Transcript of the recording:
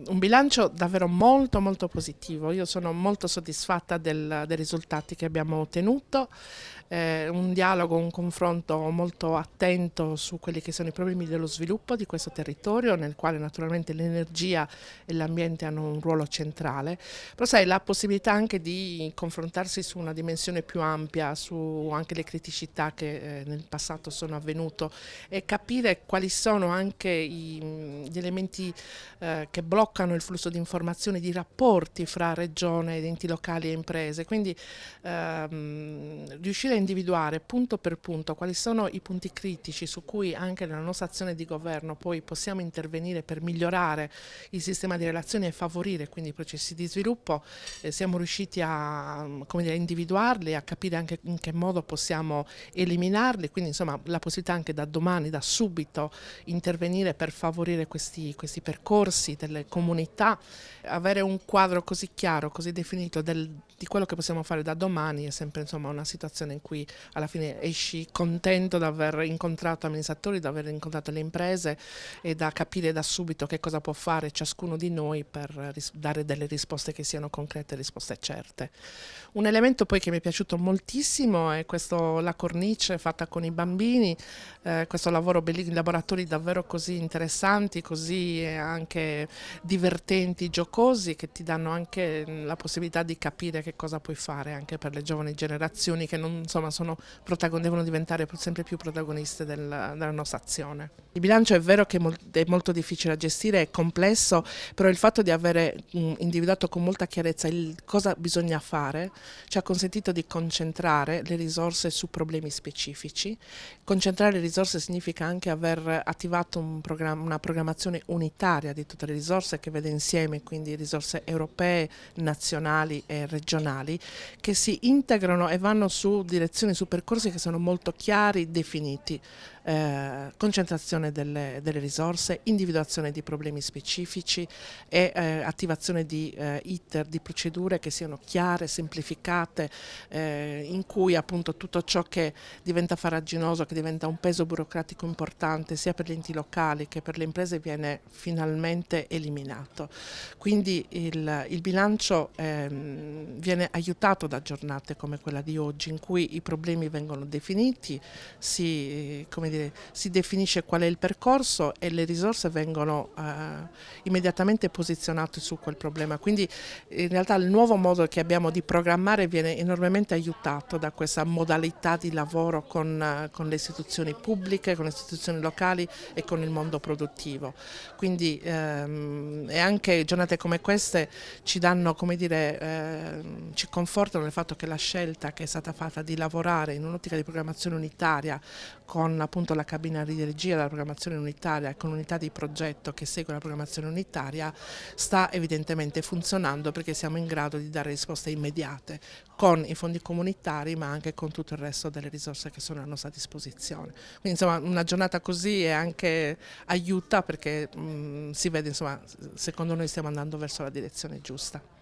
un bilancio davvero molto molto positivo. Io sono molto soddisfatta dei risultati che abbiamo ottenuto, un dialogo, un confronto molto attento su quelli che sono i problemi dello sviluppo di questo territorio, nel quale naturalmente l'energia e l'ambiente hanno un ruolo centrale, però sai, la possibilità anche di confrontarsi su una dimensione più ampia, su anche le criticità che nel passato sono avvenute e capire quali sono anche gli elementi che bloccano il flusso di informazioni, di rapporti fra regione, enti locali e imprese. Quindi riuscire a individuare punto per punto quali sono i punti critici su cui anche nella nostra azione di governo poi possiamo intervenire per migliorare il sistema di relazioni e favorire quindi i processi di sviluppo, siamo riusciti a, come dire, individuarli, a capire anche in che modo possiamo eliminarli, quindi insomma la possibilità anche da domani, da subito, intervenire per favorire questi percorsi delle comunità, avere un quadro così chiaro, così definito di quello che possiamo fare da domani è sempre insomma una situazione in cui alla fine esci contento di aver incontrato amministratori, di aver incontrato le imprese e da capire da subito che cosa può fare ciascuno di noi per dare delle risposte che siano concrete, risposte certe. Un elemento poi che mi è piaciuto moltissimo è la cornice fatta con i bambini, questo lavoro bellissimo, laboratori davvero così interessanti, così anche divertenti, giocosi, che ti danno anche la possibilità di capire che cosa puoi fare anche per le giovani generazioni che non, insomma, devono diventare sempre più protagoniste della nostra azione. Il bilancio è vero che è molto difficile da gestire, è complesso, però il fatto di avere individuato con molta chiarezza cosa bisogna fare ci ha consentito di concentrare le risorse su problemi specifici. Concentrare le risorse significa anche aver attivato una programmazione unitaria di tutte le risorse che vede insieme quindi risorse europee, nazionali e regionali che si integrano e vanno su direzioni, su percorsi che sono molto chiari, definiti. Concentrazione delle risorse, individuazione di problemi specifici e attivazione di iter, di procedure che siano chiare, semplificate, in cui appunto tutto ciò che diventa farraginoso, che diventa un peso burocratico importante sia per gli enti locali che per le imprese viene finalmente eliminato. Quindi il bilancio viene aiutato da giornate come quella di oggi in cui i problemi vengono definiti, si definisce qual è il percorso e le risorse vengono immediatamente posizionate su quel problema. Quindi in realtà il nuovo modo che abbiamo di programmare viene enormemente aiutato da questa modalità di lavoro con le istituzioni pubbliche, con le istituzioni locali e con il mondo produttivo. Quindi e anche giornate come queste ci danno, come dire, ci confortano nel fatto che la scelta che è stata fatta di lavorare in un'ottica di programmazione unitaria con appunto la cabina di regia della programmazione unitaria e con unità di progetto che segue la programmazione unitaria sta evidentemente funzionando perché siamo in grado di dare risposte immediate con i fondi comunitari ma anche con tutto il resto delle risorse che sono a nostra disposizione. Quindi insomma una giornata così è anche aiuta perché si vede insomma secondo noi stiamo andando verso la direzione giusta.